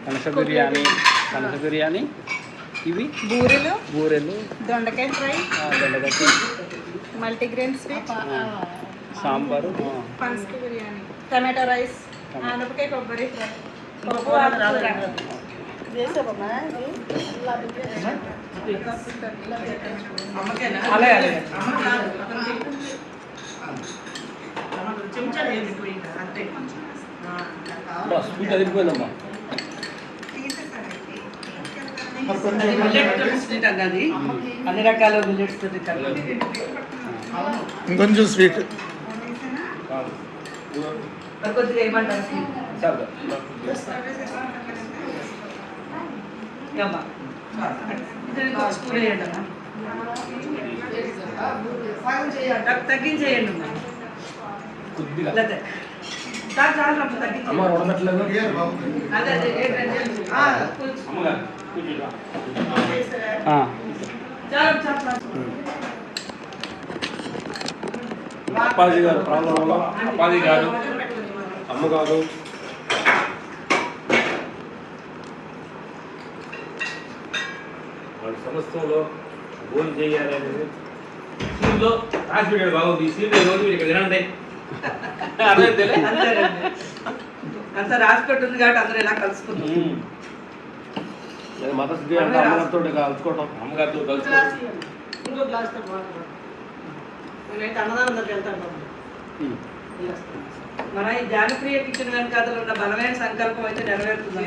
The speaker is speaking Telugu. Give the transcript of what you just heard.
కనస బిర్యానీ ఇవి బూరెలు దొండకాయ ఫ్రై మల్టీగ్రెయిన్ స్వీట్ సాంబారు పనస బిర్యానీ టమాటో రైస్ ఆనపకాయ కొబ్బరి ఫ్రై స్వీట్ అదిరిపోయిందమ్మా. అన్ని రకాల బిల్లెట్స్ ఇంకొంచెం స్వీట్ కొద్దిగా ఏమంటారు తగ్గించేయండి అప్పాజీ గారు ప్రాంతంలో అప్పాజీ గారు అమ్మగారు వాళ్ళ సంవత్సరంలో భోజనం చేయాలి అనేది సీన్లో రాసి పెట్టాడు బాగుంది. ఈ సీన్ రోజు మీరు ఇక్కడ తినండి అంత రాసిపెట్టి ఉంది కాబట్టి అందరూ ఇలా కలుసుకుంటాం. మదర్స్ డే అంటే అమ్మగారితో కలుసుకోవటం, అమ్మగారితో కలుసుకోవడం. ఇంకో గ్లాస్ నేనైతే అన్నదానం దగ్గరికి వెళ్తాను. మన ఈ జానప్రియ కిచెన్ వెనకాతలు ఉన్న బలమైన సంకల్పం అయితే నెరవేరుతుంది.